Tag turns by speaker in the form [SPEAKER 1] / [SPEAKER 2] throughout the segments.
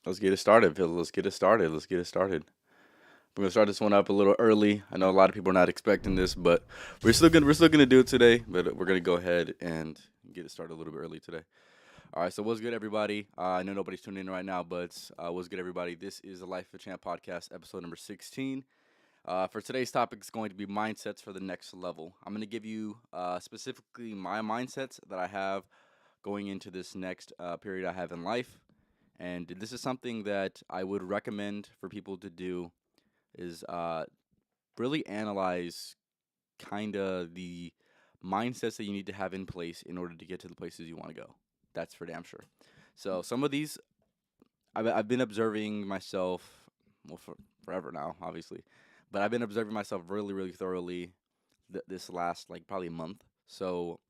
[SPEAKER 1] Let's get it started, Phil. Let's get it started. Let's get it started. We're gonna start this one up a little early. I know a lot of people are not expecting this, but we're still gonna do it today. But we're gonna go ahead and get it started a little bit early today. All right. So what's good, everybody? I know nobody's tuning in right now, but what's good, everybody? This is the Life of a Champ podcast, episode number 16. For today's topic, it's going to be mindsets for the next level. I'm gonna give you specifically my mindsets that I have going into this next period I have in life. And this is something that I would recommend for people to do is really analyze kind of the mindsets that you need to have in place in order to get to the places you want to go. That's for damn sure. So some of these I've been observing myself, well, for forever now, obviously, but I've been observing myself really, really thoroughly this last like probably month. So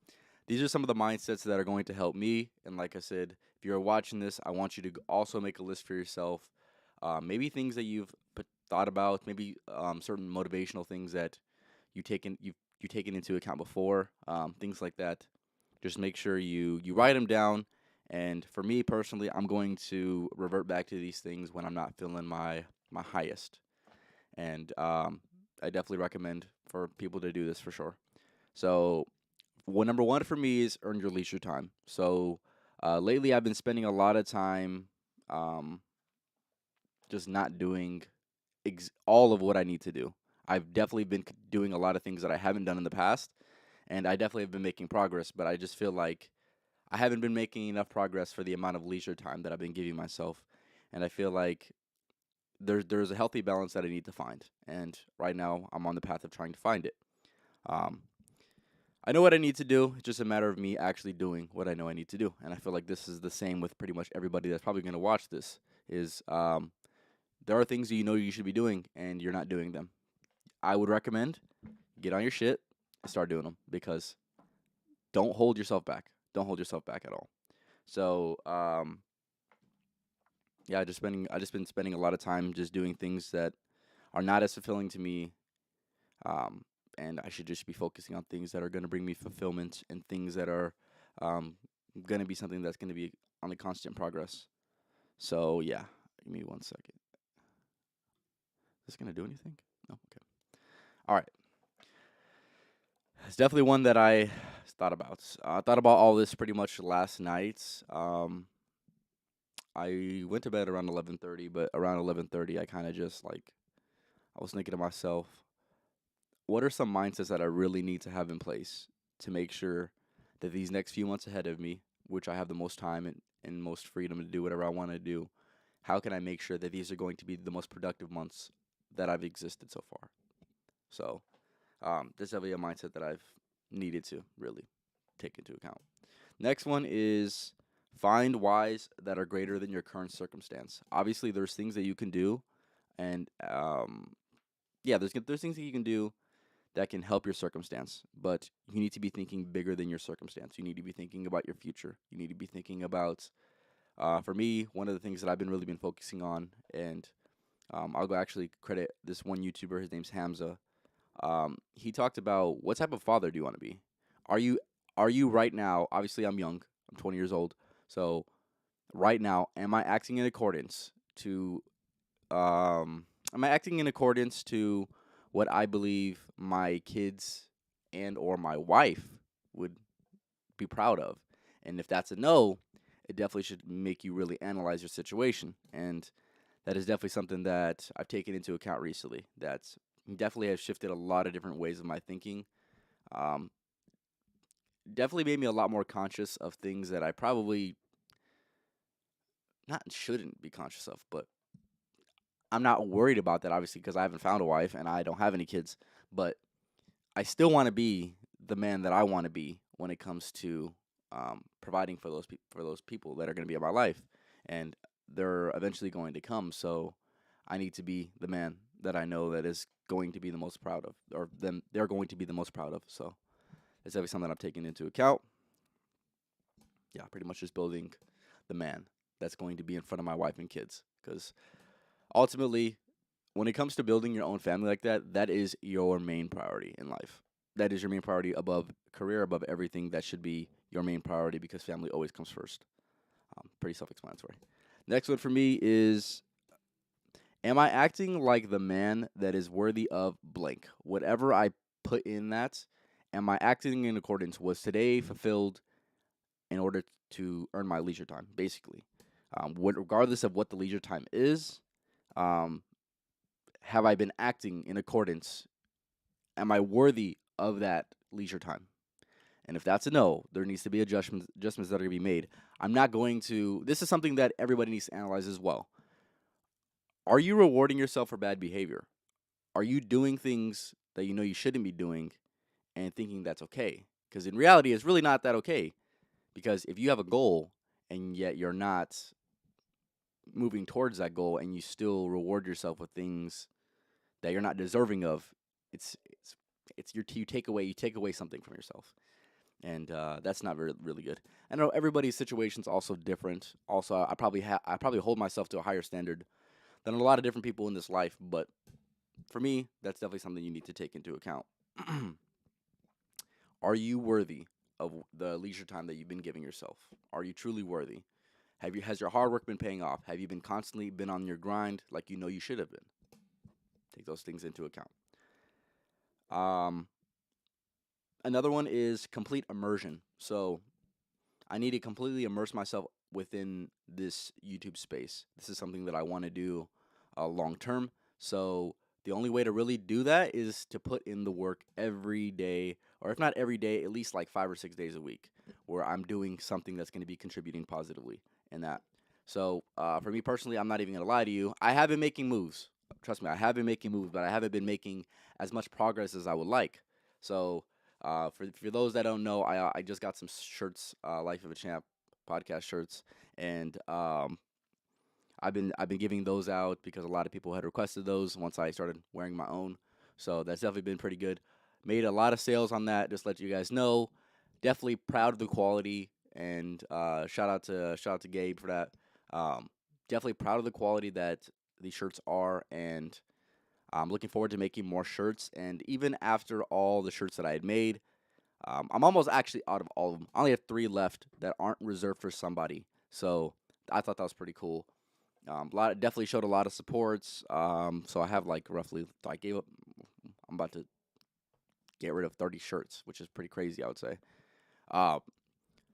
[SPEAKER 1] these are some of the mindsets that are going to help me. And like I said, if you're watching this, I want you to also make a list for yourself. Maybe things that thought about, maybe certain motivational things that you taken into account before, things like that. Just make sure you write them down. And for me personally, I'm going to revert back to these things when I'm not feeling my highest. And I definitely recommend for people to do this for sure. So number one for me is earn your leisure time. So lately, I've been spending a lot of time um, just not doing all of what I need to do. I've definitely been doing a lot of things that I haven't done in the past, and I definitely have been making progress. But I just feel like I haven't been making enough progress for the amount of leisure time that I've been giving myself, and I feel like there's a healthy balance that I need to find. And right now, I'm on the path of trying to find it. Um, I know what I need to do. It's just a matter of me actually doing what I know I need to do. And I feel like this is the same with pretty much everybody that's probably going to watch this. Is there are things that you know you should be doing and you're not doing them. I would recommend get on your shit and start doing them because don't hold yourself back. Don't hold yourself back at all. So yeah, I just been spending a lot of time just doing things that are not as fulfilling to me. Um, and I should just be focusing on things that are going to bring me fulfillment and things that are um, going to be something that's going to be on the constant progress. So yeah, give me 1 second. Is this going to do anything? No. Okay. All right. It's definitely one that I thought about. I thought about all this pretty much last night. I went to bed around 11:30, but around 11:30, I kind of just like I was thinking to myself, what are some mindsets that I really need to have in place to make sure that these next few months ahead of me, which I have the most time and most freedom to do whatever I want to do, how can I make sure that these are going to be the most productive months that I've existed so far? So, this is definitely a mindset that I've needed to really take into account. Next one is find whys that are greater than your current circumstance. Obviously, there's things that you can do, and yeah, there's things that you can do that can help your circumstance, but you need to be thinking bigger than your circumstance. You need to be thinking about your future. You need to be thinking about, for me, one of the things that I've been really been focusing on, and I'll go actually credit this one YouTuber. His name's Hamza. He talked about what type of father do you want to be? Are you are you right now? Obviously, I'm young. I'm 20 years old. So right now, am I acting in accordance to what I believe my kids and or my wife would be proud of? And if that's a no, it definitely should make you really analyze your situation. And that is definitely something that I've taken into account recently. That's definitely has shifted a lot of different ways of my thinking. Um, Definitely made me a lot more conscious of things that I probably not shouldn't be conscious of, but I'm not worried about that obviously because I haven't found a wife and I don't have any kids, but I still want to be the man that I want to be when it comes to providing for for those people that are going to be in my life, and they're eventually going to come. So I need to be the man that I know that is going to be the most proud of, or them they're going to be the most proud of. So it's definitely something I'm taking into account. Yeah, pretty much just building the man that's going to be in front of my wife and kids, because ultimately when it comes to building your own family like that, that is your main priority in life. That is your main priority above career, above everything. That should be your main priority because family always comes first. Pretty self explanatory. Next one for me is, am I acting like the man that is worthy of blank? Whatever I put in that, am I acting in accordance? Was today fulfilled in order to earn my leisure time, basically? Regardless of what the leisure time is, um, have I been acting in accordance? Am I worthy of that leisure time? And if that's a no, there needs to be adjustments that are going to be made. I'm not going to. This is something that everybody needs to analyze as well. Are you rewarding yourself for bad behavior? Are you doing things that you know you shouldn't be doing and thinking that's okay? Because in reality, it's really not that okay. Because if you have a goal and yet you're not moving towards that goal and you still reward yourself with things that you're not deserving of, it's it's you take away something from yourself, and that's not really good. I know everybody's situation's also different. Also, I probably hold myself to a higher standard than a lot of different people in this life, but for me, that's definitely something you need to take into account. Are you worthy of the leisure time that you've been giving yourself? Are you truly worthy? Has your hard work been paying off? Have you been constantly been on your grind like you know you should have been? Take those things into account. Um, Another one is complete immersion. So I need to completely immerse myself within this YouTube space. This is something that I want to do long term. So the only way to really do that is to put in the work every day, or if not every day, at least like 5 or 6 days a week, where I'm doing something that's going to be contributing positively in that. So for me personally, I'm not even going to lie to you. I have been making moves. Trust me, I have been making moves, but I haven't been making as much progress as I would like. So for those that don't know, I just got some shirts, Life of a Champ podcast shirts, and I've been giving those out because a lot of people had requested those once I started wearing my own. So that's definitely been pretty good. Made a lot of sales on that. Just let you guys know. Definitely proud of the quality, and shout out to Gabe for that. Definitely proud of the quality that these shirts are, and I'm looking forward to making more shirts. And even after all the shirts that I had made, I'm almost actually out of all of them. I only have 3 left that aren't reserved for somebody. So I thought that was pretty cool. Definitely showed a lot of supports. So I have like roughly, I gave up. I'm about to get rid of 30 shirts, which is pretty crazy, I would say. Uh,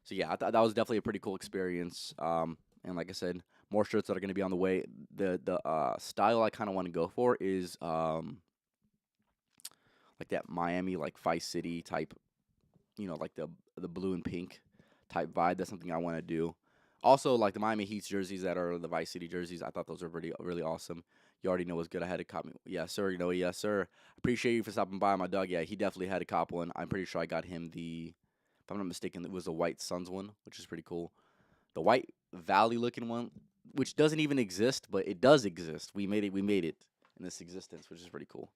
[SPEAKER 1] so yeah, I thought that was definitely a pretty cool experience. And like I said, more shirts that are going to be on the way. The style I kind of want to go for is like that Miami, like Vice City type, like the blue and pink type vibe. That's something I want to do. Also, like the Miami Heat's jerseys that are the Vice City jerseys, I thought those were really awesome. You already know what's good. I had a cop. Yes, sir. Yes, sir. Appreciate you for stopping by, my dog. Yeah, he definitely had a cop one. I'm pretty sure I got him if I'm not mistaken, it was the White Suns one, which is pretty cool. The White Valley looking one, which doesn't even exist, but it does exist. We made it. We made it in this existence, which is pretty cool.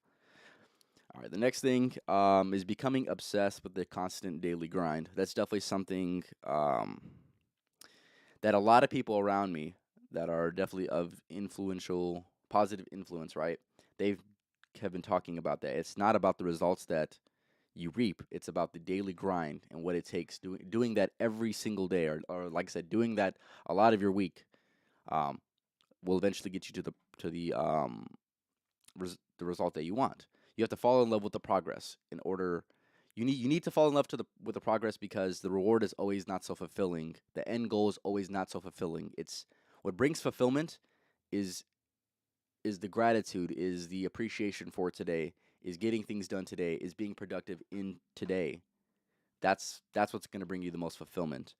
[SPEAKER 1] All right, the next thing is becoming obsessed with the constant daily grind. That's definitely something that a lot of people around me that are definitely of positive influence, right? They've have been talking about that. It's not about the results that you reap. It's about the daily grind and what it takes doing that every single day, or like I said, doing that a lot of your week um, will eventually get you the result that you want. You have to fall in love with the progress in order. You need to fall in love with the progress because the reward is always not so fulfilling. The end goal is always not so fulfilling. It's what brings fulfillment is is the gratitude, is the appreciation for today, is getting things done today, is being productive in today. That's what's going to bring you the most fulfillment.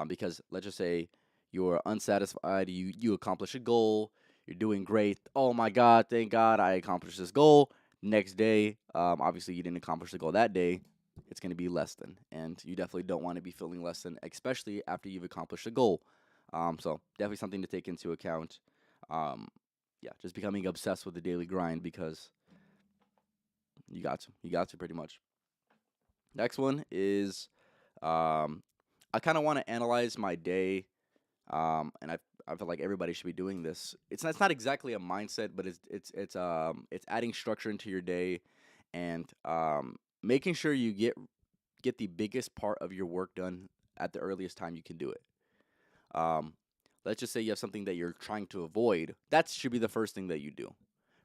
[SPEAKER 1] Because let's just say you're unsatisfied, you accomplish a goal, you're doing great. Oh my God, thank God I accomplished this goal. Next day, obviously you didn't accomplish the goal that day. It's going to be less than, and you definitely don't want to be feeling less than, especially after you've accomplished a goal. So definitely something to take into account. Um, yeah, just becoming obsessed with the daily grind because you got to pretty much. Next one is um, I kind of want to analyze my day, and I feel like everybody should be doing this. It's not exactly a mindset, but it's adding structure into your day, and making sure you get the biggest part of your work done at the earliest time you can do it. Um, let's just say you have something that you're trying to avoid, that should be the first thing that you do.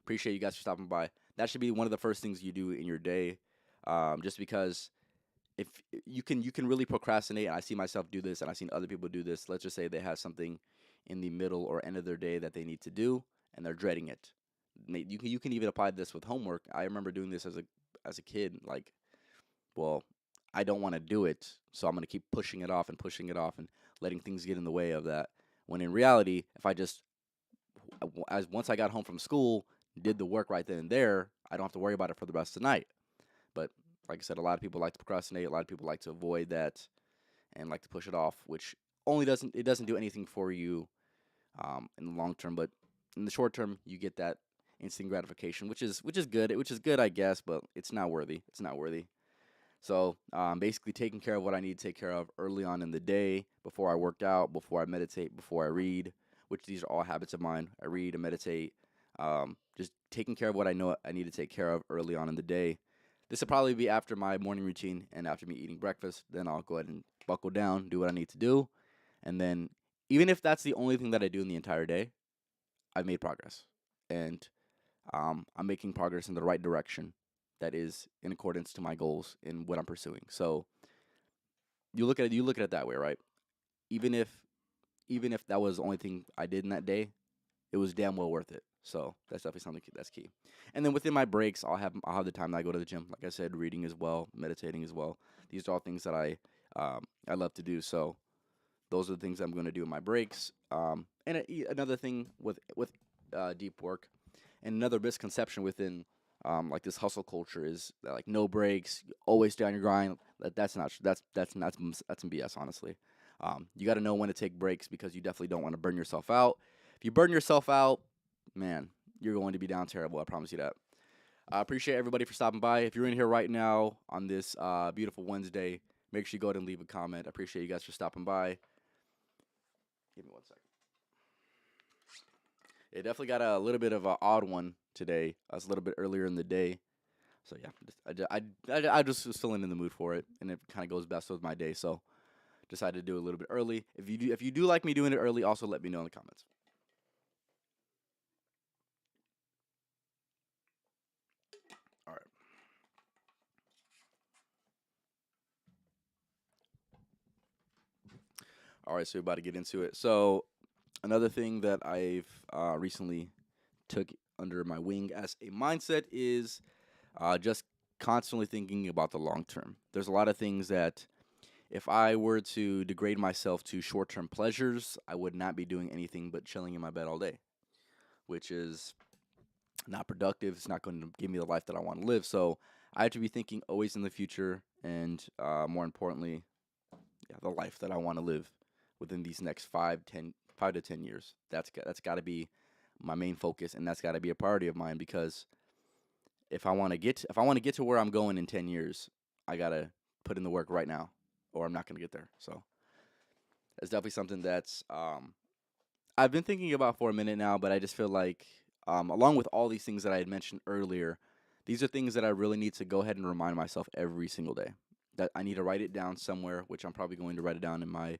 [SPEAKER 1] Appreciate you guys for stopping by. That should be one of the first things you do in your day, just because if you can really procrastinate. And I see myself do this, and I've seen other people do this. Let's just say they have something in the middle or end of their day that they need to do, and they're dreading it. You can even apply this with homework. I remember doing this as a kid. Like, well, I don't want to do it, so I'm gonna keep pushing it off, and letting things get in the way of that. When in reality, if I just as once I got home from school, did the work right then and there, I don't have to worry about it for the rest of the night. But like I said, a lot of people like to procrastinate. A lot of people like to avoid that and like to push it off, which only doesn't do anything for you in the long term. But in the short term, you get that instant gratification, which is good, I guess, but it's not worthy. It's not worthy. So basically, taking care of what I need to take care of early on in the day, before I work out, before I meditate, before I read, which these are all habits of mine. I read and meditate. Just taking care of what I know I need to take care of early on in the day. This will probably be after my morning routine and after me eating breakfast. Then I'll go ahead and buckle down, do what I need to do. And then, even if that's the only thing that I do in the entire day, I've made progress. And I'm making progress in the right direction that is in accordance to my goals in what I'm pursuing. So you look at it that way, right? Even if even if that was the only thing I did in that day, it was damn well worth it. So that's definitely something that's key. And then within my breaks, I'll have the time that I go to the gym. Like I said, reading as well, meditating as well. These are all things that I love to do. So those are the things I'm going to do in my breaks. And another thing with deep work, and another misconception within like this hustle culture is that, like, no breaks, always stay on your grind. That's some BS, honestly. You got to know when to take breaks, because you definitely don't want to burn yourself out. If you burn yourself out, man, you're going to be down terrible. I promise you that. I appreciate everybody for stopping by. If you're in here right now on this beautiful Wednesday, make sure you go ahead and leave a comment. I appreciate you guys for stopping by. Give me one second. It definitely got a little bit of an odd one today. It's a little bit earlier in the day. So yeah, I just was feeling in the mood for it, and it kind of goes best with my day. So decided to do it a little bit early. If you do like me doing it early, also let me know in the comments. All right. All right, so we're about to get into it. So another thing that I've recently took under my wing as a mindset is just constantly thinking about the long term. There's a lot of things that, if I were to degrade myself to short term pleasures, I would not be doing anything but chilling in my bed all day, which is not productive. It's not going to give me the life that I want to live. So I have to be thinking always in the future, and more importantly, yeah, the life that I want to live within these next 5 to 10 years. That's got to be my main focus, and that's got to be a priority of mine, because if I want to get to where I'm going in 10 years, I got to put in the work right now, or I'm not going to get there. So it's definitely something that's I've been thinking about for a minute now, but I just feel like, along with all these things that I had mentioned earlier, these are things that I really need to go ahead and remind myself every single day. That I need to write it down somewhere, which I'm probably going to write it down in my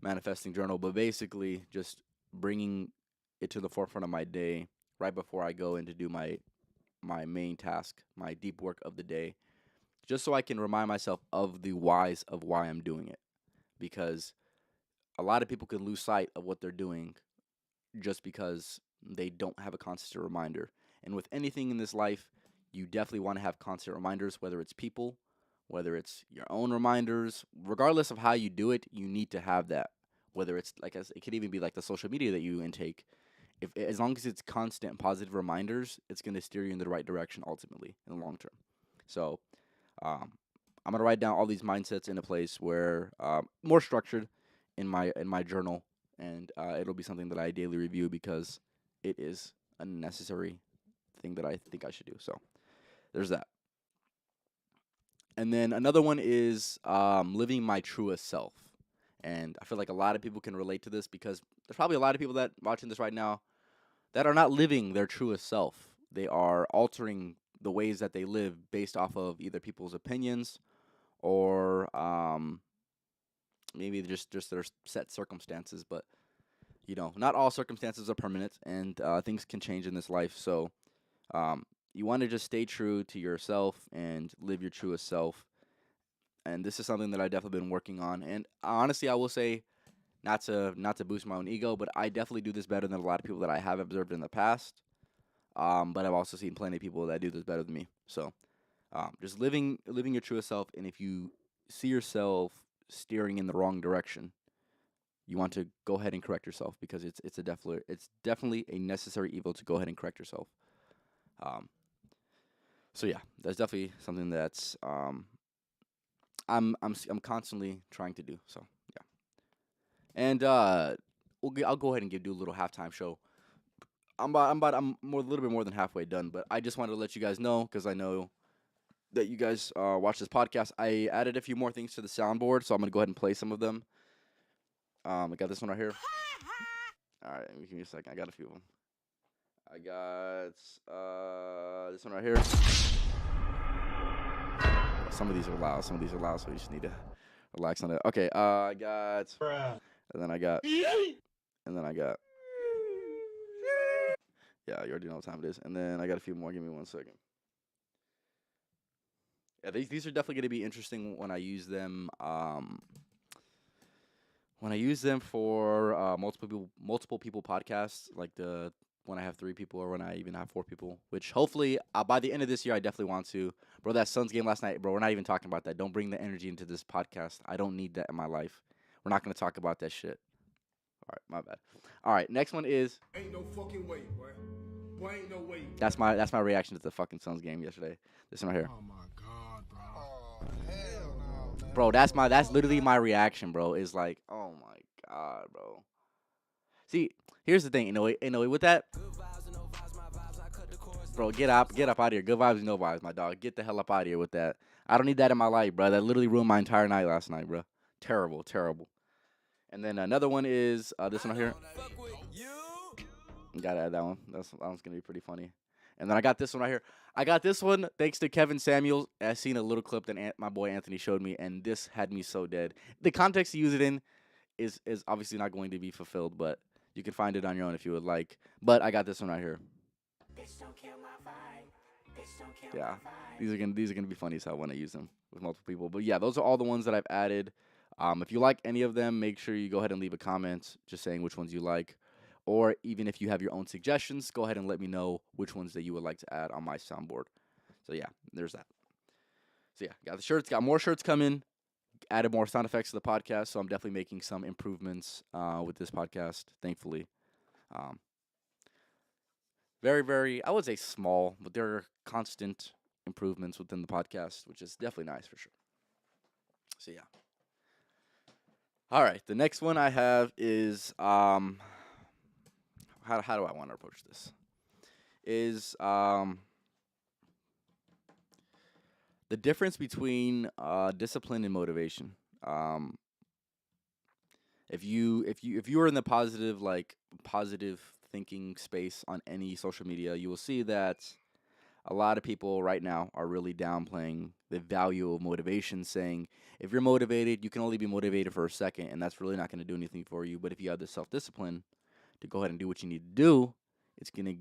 [SPEAKER 1] manifesting journal. But basically, just bringing it to the forefront of my day right before I go in to do my main task, my deep work of the day, just so I can remind myself of the whys of why I'm doing it. Because a lot of people can lose sight of what they're doing just because they don't have a constant reminder. And with anything in this life, you definitely want to have constant reminders, whether it's people, whether it's your own reminders, regardless of how you do it, you need to have that. Whether it's like, it could even be like the social media that you intake. If as long as it's constant positive reminders, it's going to steer you in the right direction ultimately in the long term. So um, I'm gonna write down all these mindsets in a place where more structured in my journal, and it'll be something that I daily review, because it is a necessary thing that I think I should do. So there's that. And then another one is living my truest self. And I feel like a lot of people can relate to this, because there's probably a lot of people that watching this right now that are not living their truest self. They are altering the ways that they live based off of either people's opinions, or maybe just their set circumstances. But not all circumstances are permanent, and things can change in this life. So you want to just stay true to yourself and live your truest self. And this is something that I've definitely been working on. And honestly, I will say, not to boost my own ego, but I definitely do this better than a lot of people that I have observed in the past. But I've also seen plenty of people that do this better than me. So just living your truest self. And if you see yourself steering in the wrong direction, you want to go ahead and correct yourself, because it's definitely a necessary evil to go ahead and correct yourself. Um, so yeah, that's definitely something that's I'm constantly trying to do. So yeah, and I'll go ahead and do a little halftime show. I'm a little bit more than halfway done, but I just wanted to let you guys know, because I know that you guys watch this podcast. I added a few more things to the soundboard, so I'm gonna go ahead and play some of them. I got this one right here. All right, give me a second. I got a few of them. I got this one right here. Some of these are loud. Some of these are loud, so you just need to relax on it. Okay, I got, and then I got, and then I got. Yeah, you already know what time it is. And then I got a few more. Give me 1 second. Yeah, these are definitely going to be interesting when I use them. When I use them for multiple people podcasts, like the when I have 3 people or when I even have 4 people. Which hopefully by the end of this year, I definitely want to. Bro, that Suns game last night, bro. We're not even talking about that. Don't bring the energy into this podcast. I don't need that in my life. We're not going to talk about that shit. All right, my bad. All right, next one is.
[SPEAKER 2] Ain't no fucking way, boy. Boy, ain't no way.
[SPEAKER 1] That's my reaction to the fucking Suns game yesterday. This one right here.
[SPEAKER 2] Oh my god, bro. Oh hell no, man.
[SPEAKER 1] Bro, that's literally my reaction, bro. Is like, oh my god, bro. See, here's the thing, with that, bro, get up out of here. Good vibes, no vibes, my dog. Get the hell up out of here with that. I don't need that in my life, bro. That literally ruined my entire night last night, bro. Terrible, terrible. And then another one is this one right here. Gotta add that one. That one's gonna be pretty funny. And then I got this one right here. I got this one thanks to Kevin Samuels. I seen a little clip that my boy Anthony showed me, and this had me so dead. The context to use it in is obviously not going to be fulfilled, but you can find it on your own if you would like. But I got this one right here. Yeah, these are gonna be funny, so I want to use them with multiple people. But yeah, those are all the ones that I've added. If you like any of them, make sure you go ahead and leave a comment just saying which ones you like. Or even if you have your own suggestions, go ahead and let me know which ones that you would like to add on my soundboard. So yeah, there's that. So yeah, got the shirts, got more shirts coming, added more sound effects to the podcast. So I'm definitely making some improvements with this podcast, thankfully. Um, very, very, I would say small, but there are constant improvements within the podcast, which is definitely nice for sure. So yeah. All right, the next one I have is how do I want to approach this? Is the difference between discipline and motivation. Um, if you are in the positive thinking space on any social media, you will see that a lot of people right now are really downplaying the value of motivation, saying if you're motivated, you can only be motivated for a second, and that's really not going to do anything for you. But if you have the self discipline to go ahead and do what you need to do, it's gonna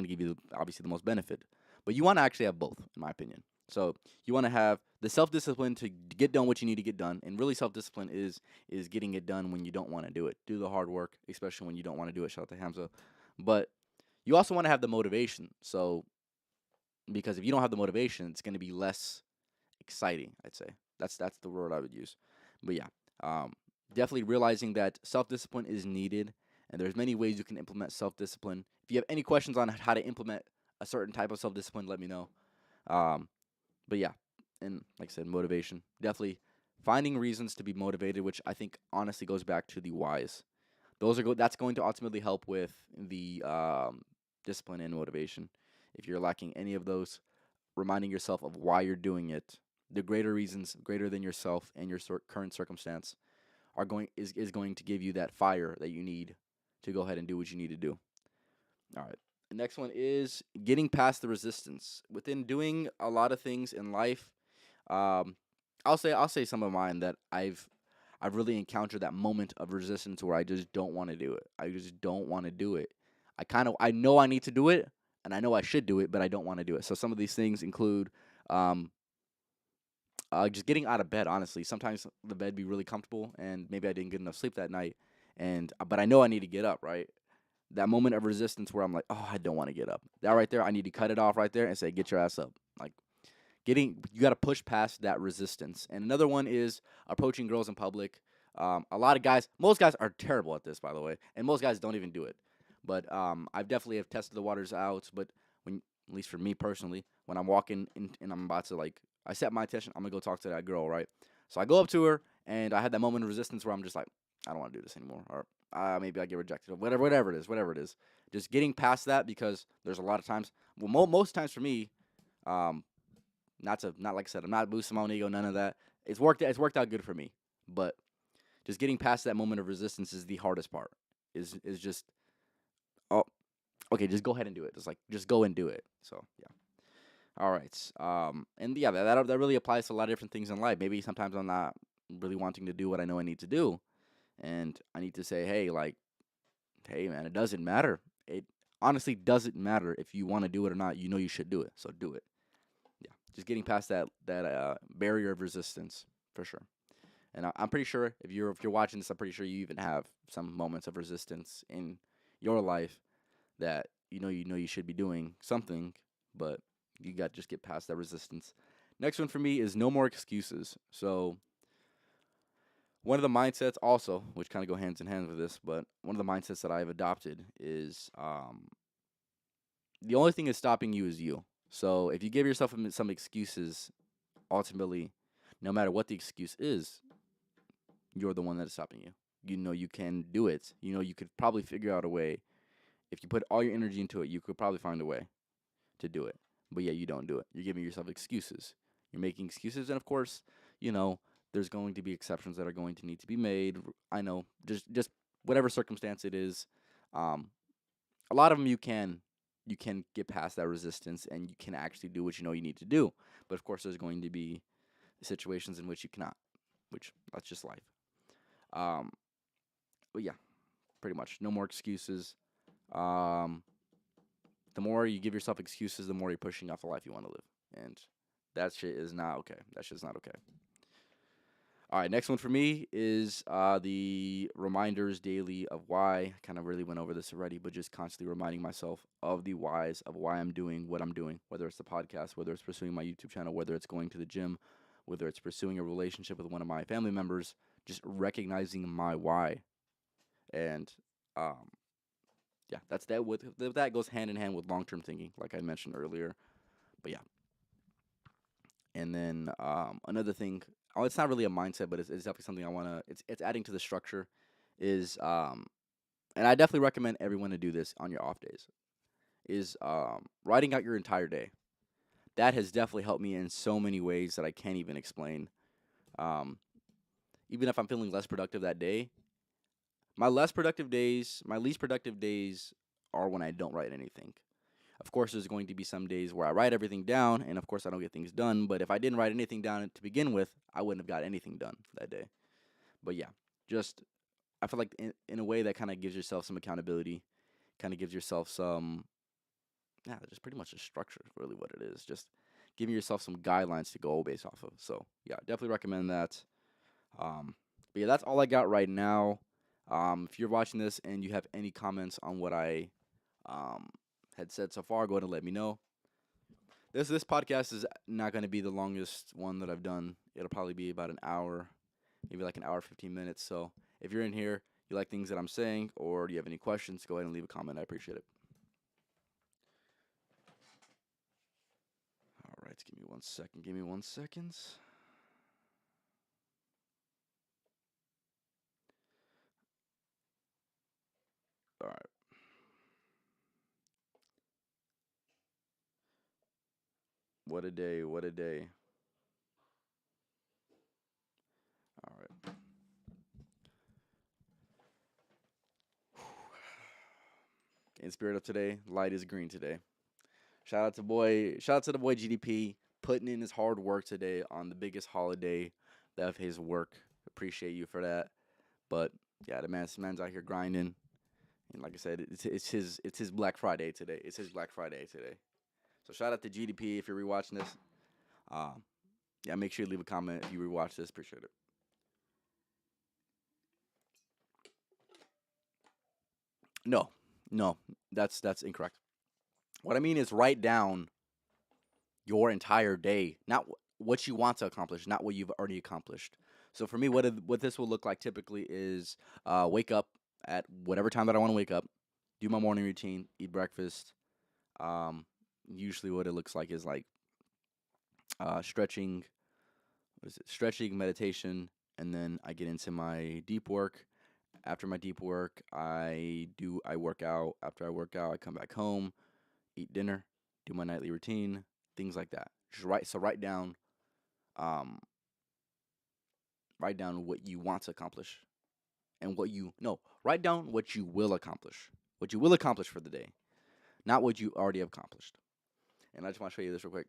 [SPEAKER 1] give you obviously the most benefit. But you want to actually have both, in my opinion. So you want to have the self discipline to get done what you need to get done, and really self discipline is getting it done when you don't want to do it. Do the hard work, especially when you don't want to do it. Shout out to Hamza. But you also want to have the motivation. So because if you don't have the motivation, it's going to be less exciting. I'd say that's the word I would use. But yeah, definitely realizing that self discipline is needed, and there's many ways you can implement self discipline. If you have any questions on how to implement a certain type of self discipline, let me know. Um, but yeah, and like I said, motivation, definitely finding reasons to be motivated, which I think honestly goes back to the whys. That's going to ultimately help with the discipline and motivation. If you're lacking any of those, reminding yourself of why you're doing it, the greater reasons, greater than yourself and your current circumstance, is going to give you that fire that you need to go ahead and do what you need to do. All right. The next one is getting past the resistance. Within doing a lot of things in life, um, I'll say some of mine that I've really encountered that moment of resistance where I just don't want to do it. I just don't want to do it. I know I need to do it, and I know I should do it, but I don't want to do it. So some of these things include um, just getting out of bed. Honestly, sometimes the bed be really comfortable, and maybe I didn't get enough sleep that night, and but I know I need to get up. Right, that moment of resistance where I'm like, oh, I don't want to get up. That right there, I need to cut it off right there and say, get your ass up. Like you got to push past that resistance. And another one is approaching girls in public. A lot of guys, most guys are terrible at this, by the way, and most guys don't even do it. But I've definitely have tested the waters out. But when, at least for me personally, when I'm walking in, and I'm about to I set my intention, I'm gonna go talk to that girl, right? So I go up to her, and I had that moment of resistance where I'm just like, I don't want to do this anymore, or maybe I get rejected, or whatever it is. Just getting past that because there's a lot of times, well, most times for me, um, not like I said, I'm not boosting my own ego, none of that. It's worked out good for me. But just getting past that moment of resistance is the hardest part. Is just oh okay, just go ahead and do it. Just go and do it. So yeah. All right. And yeah, that really applies to a lot of different things in life. Maybe sometimes I'm not really wanting to do what I know I need to do. And I need to say, hey man, it doesn't matter. It honestly doesn't matter if you want to do it or not. You know you should do it. So do it. Yeah, just getting past that barrier of resistance for sure. And I'm pretty sure if you're watching this, I'm pretty sure you even have some moments of resistance in your life that you know you should be doing something, but you got to just get past that resistance. Next one for me is no more excuses. So one of the mindsets also, which kind of go hands in hand with this, but one of the mindsets that I've adopted is the only thing that's stopping you is you. So if you give yourself some excuses, ultimately, no matter what the excuse is, you're the one that is stopping you. You know you can do it. You know you could probably figure out a way. If you put all your energy into it, you could probably find a way to do it. But yeah, you don't do it. You're giving yourself excuses. You're making excuses, and of course, you know there's going to be exceptions that are going to need to be made. I know, just whatever circumstance it is. Um, a lot of them you can get past that resistance, and you can actually do what you know you need to do. But of course, there's going to be situations in which you cannot, which that's just life. Um, but yeah, pretty much no more excuses. Um, the more you give yourself excuses, the more you're pushing off the life you want to live, and that shit is not okay. That shit's not okay. All right, next one for me is the reminders daily of why. I kind of really went over this already, but just constantly reminding myself of the whys of why I'm doing what I'm doing, whether it's the podcast, whether it's pursuing my YouTube channel, whether it's going to the gym, whether it's pursuing a relationship with one of my family members, just recognizing my why. And um, yeah, that's that. That goes hand in hand with long term thinking, like I mentioned earlier. But yeah, and then another thing. Oh, it's not really a mindset, but it's definitely something I wanna. It's adding to the structure. Is and I definitely recommend everyone to do this on your off days. Is writing out your entire day. That has definitely helped me in so many ways that I can't even explain. Um, Even if I'm feeling less productive that day, my least productive days are when I don't write anything. Of course, there's going to be some days where I write everything down, and of course, I don't get things done. But if I didn't write anything down to begin with, I wouldn't have got anything done that day. But yeah, just I feel like in a way that kind of gives yourself some accountability, kind of gives yourself some, yeah, just pretty much a structure, really what it is. Just giving yourself some guidelines to go based off of. So yeah, definitely recommend that. Um, but yeah, that's all I got right now. If you're watching this and you have any comments on what I um, had said so far, go ahead and let me know. This podcast is not going to be the longest one that I've done. It'll probably be about an hour, maybe like an hour 15 minutes. So if you're in here, you like things that I'm saying, or you have any questions, go ahead and leave a comment. I appreciate it. All right, give me 1 second. Give me 1 second. All right. What a day. What a day. All right. In spirit of today, light is green today. Shout out to the boy GDP putting in his hard work today on the biggest holiday of his work. Appreciate you for that. But yeah, the man's out here grinding. And like I said, it's his Black Friday today. It's his Black Friday today. So shout out to GDP if you're rewatching this. Um, yeah, make sure you leave a comment if you rewatch this. Appreciate it. No, no, that's incorrect. What I mean is write down your entire day, not what you want to accomplish, not what you've already accomplished. So for me, what this will look like typically is wake up at whatever time that I want to wake up, do my morning routine, eat breakfast. Um, Usually, what it looks like is like stretching, what is it? Stretching, meditation, and then I get into my deep work. After my deep work, I work out. After I work out, I come back home, eat dinner, do my nightly routine, things like that. Just um write down what you want to accomplish and what you no, write down what you will accomplish. What you will accomplish for the day, not what you already have accomplished. And I just want to show you this real quick.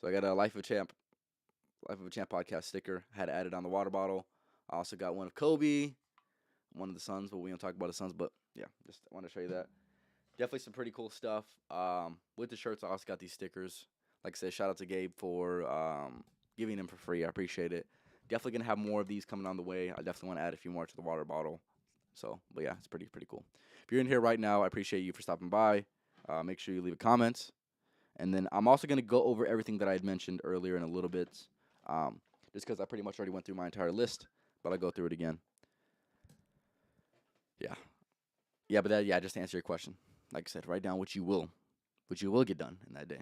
[SPEAKER 1] So I got a Life of a Champ podcast sticker. I had added on the water bottle. I also got one of Kobe, one of the Suns, but we don't talk about the Suns. But yeah, just want to show you that. Definitely some pretty cool stuff. With the shirts, I also got these stickers. Like I said, shout out to Gabe for giving them for free. I appreciate it. Definitely gonna have more of these coming on the way. I definitely want to add a few more to the water bottle. So, but yeah, it's pretty cool. If you're in here right now, I appreciate you for stopping by. Make sure you leave a comment, and then I'm also gonna go over everything that I had mentioned earlier in a little bit, um, just because I pretty much already went through my entire list, but I'll go through it again. Yeah, yeah, but yeah, just to answer your question, like I said, write down what you will get done in that day.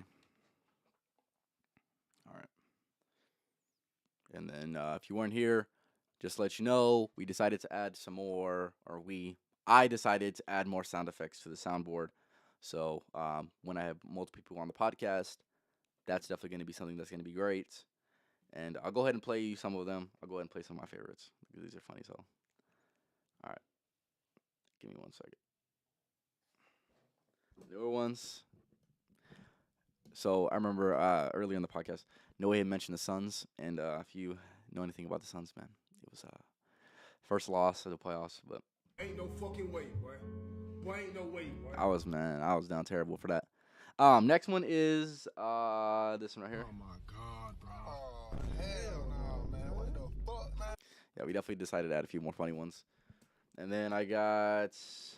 [SPEAKER 1] All right. And then if you weren't here, just to let you know, we decided to add some more, I decided to add more sound effects to the soundboard. So when I have multiple people on the podcast, that's definitely going to be something that's going to be great. And I'll go ahead and play you some of them. I'll go ahead and play some of my favorites. These are funny, so. All right. Give me one second. Newer ones. So I remember earlier in the podcast, Noah had mentioned the Suns. And if you know anything about the Suns, man, it was first loss of the playoffs, but
[SPEAKER 2] Ain't no fucking way, boy. Boy, ain't no way, boy.
[SPEAKER 1] I was down terrible for that. Next one is this one right here.
[SPEAKER 2] Oh my god, bro. Oh hell no, man. What the fuck, man?
[SPEAKER 1] Yeah, we definitely decided to add a few more funny ones. And then I got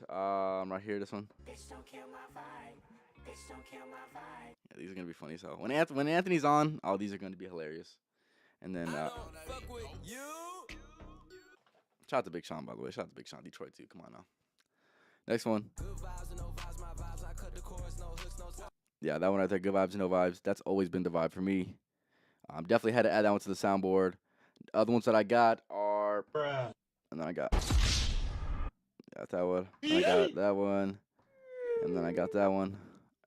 [SPEAKER 1] right here this one.
[SPEAKER 3] Bitch don't kill my vibe. Bitch don't kill my vibe.
[SPEAKER 1] Yeah, these are gonna be funny. So when Anthony's on, all these are gonna be hilarious. And then
[SPEAKER 3] Fuck with you.
[SPEAKER 1] shout out to Big Sean, by the way. Shout out to Big Sean, Detroit too. Come on now. Next one.
[SPEAKER 3] Good vibes and no vibes, my vibes. I cut the chorus, no hooks, no top.
[SPEAKER 1] Yeah, that one right there. Good vibes, no vibes. That's always been the vibe for me. Definitely had to add that one to the soundboard. Other ones that I got are,
[SPEAKER 2] Bruh.
[SPEAKER 1] and then I got that one. I got that one, and then I got that one,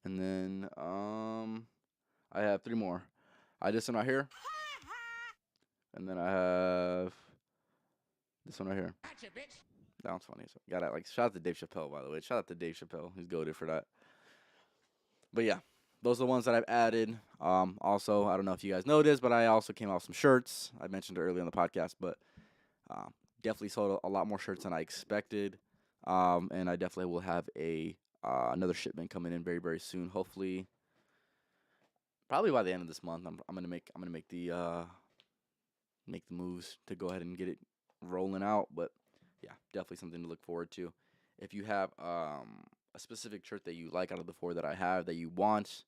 [SPEAKER 1] and then I have three more. I this one right here, and then I have this one right here. That one's funny. So got it. Like shout out to Dave Chappelle, by the way. Shout out to Dave Chappelle. He's goated for that. But yeah, those are the ones that I've added. Also, I don't know if you guys know this, but I also came out with some shirts. I mentioned it earlier on the podcast, but definitely sold a lot more shirts than I expected. And I definitely will have another shipment coming in very soon. Hopefully, probably by the end of this month. I'm gonna make the moves to go ahead and get it rolling out. But yeah, definitely something to look forward to. If you have a specific shirt that you like out of the four that I have that you want,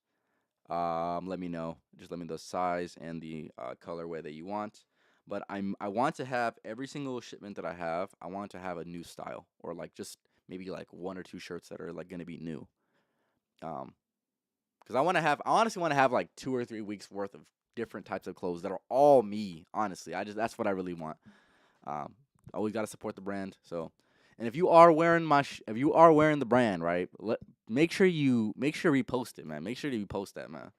[SPEAKER 1] let me know. Just let me know the size and the colorway that you want. But I want to have every single shipment that I have. I want to have a new style or like just maybe like one or two shirts that are like gonna be new. Because I honestly want to have like 2 or 3 weeks worth of different types of clothes that are all me. Honestly, that's what I really want. Always got to support the brand. So, and if you are wearing if you are wearing the brand, right, make sure you repost it, man. Make sure you post that, man.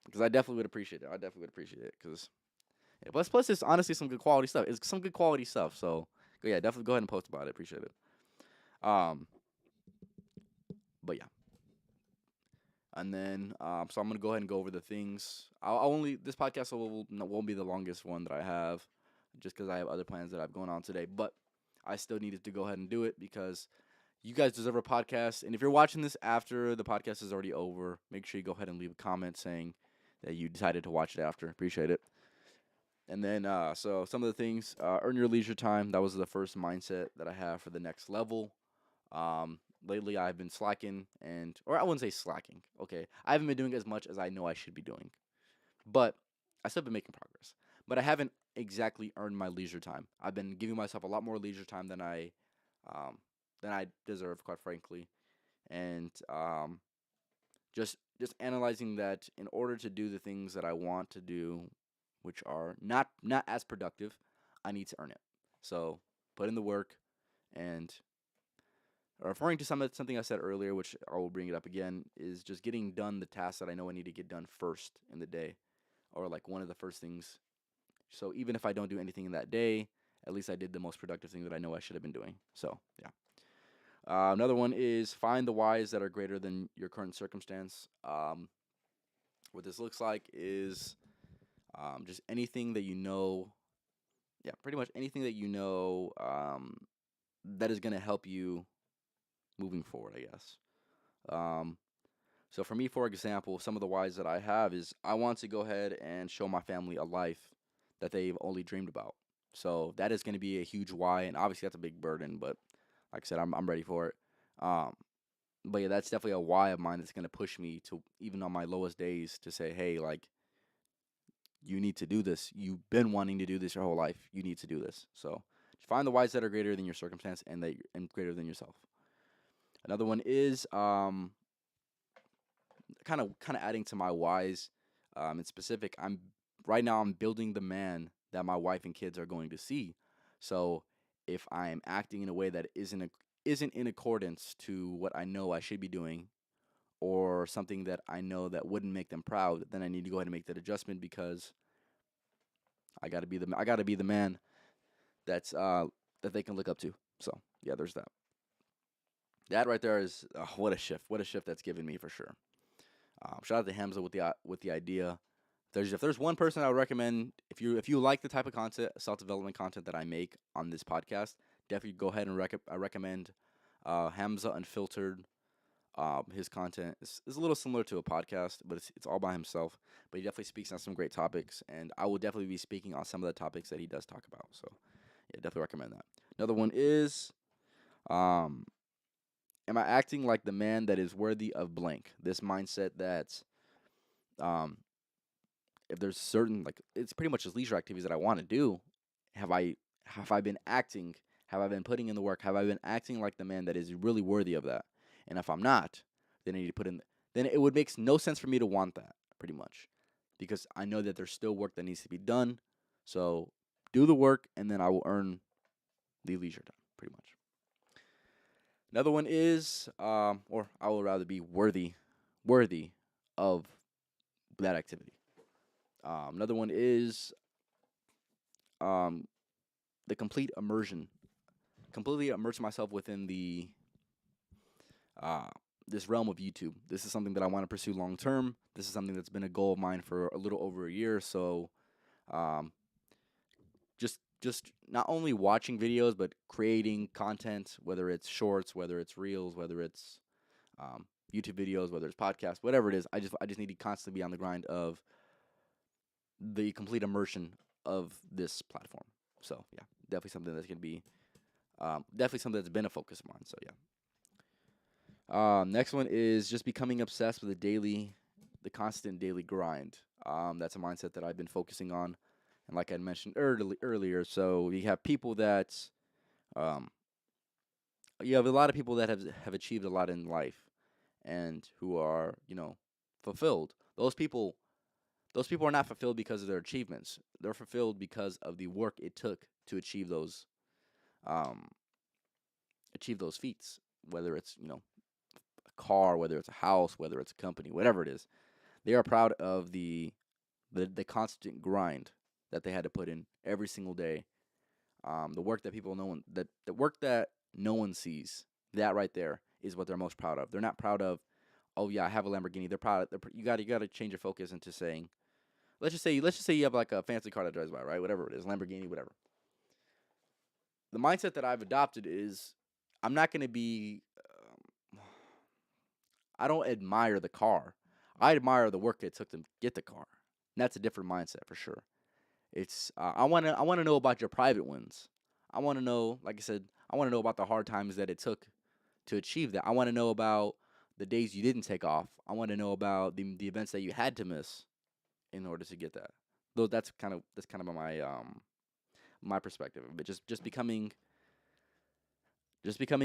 [SPEAKER 1] Because I definitely would appreciate it. I definitely would appreciate it. Because yeah, plus it's honestly some good quality stuff. It's some good quality stuff. So yeah, definitely go ahead and post about it. Appreciate it. But yeah. And then, so I'm gonna go ahead and go over the things. This podcast won't be the longest one that I have. just because I have other plans that I've going on today. But I still needed to go ahead and do it because you guys deserve a podcast. And if you're watching this after the podcast is already over, make sure you go ahead and leave a comment saying that you decided to watch it after. Appreciate it. And then, so some of the things, earn your leisure time. That was the first mindset that I have for the next level. Lately, I've been slacking, or I wouldn't say slacking. Okay, I haven't been doing as much as I know I should be doing, but I still been making progress. But I haven't exactly earned my leisure time. I've been giving myself a lot more leisure time um, than I deserve, quite frankly, and just analyzing that in order to do the things that I want to do, which are not as productive, I need to earn it. So put in the work, and referring to something I said earlier, which I will bring it up again, is just getting done the tasks that I know I need to get done first in the day, or like one of the first things. So even if I don't do anything in that day, at least I did the most productive thing that I know I should have been doing. So yeah. Another one is find the whys that are greater than your current circumstance. What this looks like is just anything that you know, yeah, pretty much anything that you know that is going to help you moving forward, I guess. Um, so for me, for example, some of the whys that I have is I want to go ahead and show my family a life that they've only dreamed about. So that is going to be a huge why, and obviously that's a big burden, but like I said, I'm ready for it. Um, but yeah, that's definitely a why of mine that's going to push me to, even on my lowest days, to say, hey, like, you need to do this. You've been wanting to do this your whole life. You need to do this. So find the whys that are greater than your circumstance and greater than yourself. Another one is kind of adding to my whys. In specific, I'm right now I'm building the man that my wife and kids are going to see. So if I am acting in a way that isn't in accordance to what I know I should be doing, or something that I know that wouldn't make them proud, then I need to go ahead and make that adjustment because I gotta be the man that's that they can look up to. So yeah, there's that. That right there is what a shift! What a shift that's given me for sure. Shout out to Hamza with the idea. If there's one person I would recommend, if you like the type of content, self development content that I make on this podcast, definitely go ahead and I recommend Hamza Unfiltered. His content is a little similar to a podcast, but it's all by himself. But he definitely speaks on some great topics, and I will definitely be speaking on some of the topics that he does talk about. So yeah, definitely recommend that. Another one is um, am I acting like the man that is worthy of blank? This mindset that um, if there's certain, like, it's pretty much just leisure activities that I want to do, have I have I been acting? Have I been putting in the work? Have I been acting like the man that is really worthy of that? And if I'm not, then I need to put in. Then it would make no sense for me to want that, pretty much, because I know that there's still work that needs to be done. So do the work, and then I will earn the leisure time, pretty much. Another one is, or I will rather be worthy of that activity. Another one is um, the complete immersion. Completely immerse myself within the uh, this realm of YouTube. This is something that I want to pursue long term. This is something that's been a goal of mine for a little over a year. So, um, just not only watching videos, but creating content, whether it's shorts, whether it's reels, whether it's YouTube videos, whether it's podcasts, whatever it is. I just need to constantly be on the grind of the complete immersion of this platform. So yeah, definitely something that's gonna be definitely something that's been a focus of mine. So yeah. Next one is just becoming obsessed with the constant daily grind. That's a mindset that I've been focusing on, and like I mentioned earlier. So you have people that, um, you have a lot of people that have achieved a lot in life, and who are fulfilled. Those people are not fulfilled because of their achievements. They're fulfilled because of the work it took to um, achieve those feats. Whether it's a car, whether it's a house, whether it's a company, whatever it is, they are proud of the constant grind that they had to put in every single day. The work that people no one that the work that no one sees. That right there is what they're most proud of. They're not proud of, oh yeah, I have a Lamborghini. They're proud. You got to change your focus into saying, let's just say you have like a fancy car that drives by, right? Whatever it is, Lamborghini, whatever. the mindset that I've adopted is I'm not going to be. I don't admire the car. I admire the work it took to get the car. And that's a different mindset for sure. It's I want to know about your private wins. I want to know, like I said, I want to know about the hard times that it took to achieve that. I want to know about the days you didn't take off. I want to know about the events that you had to miss in order to get that. Though that's kind of my perspective of it. Just becoming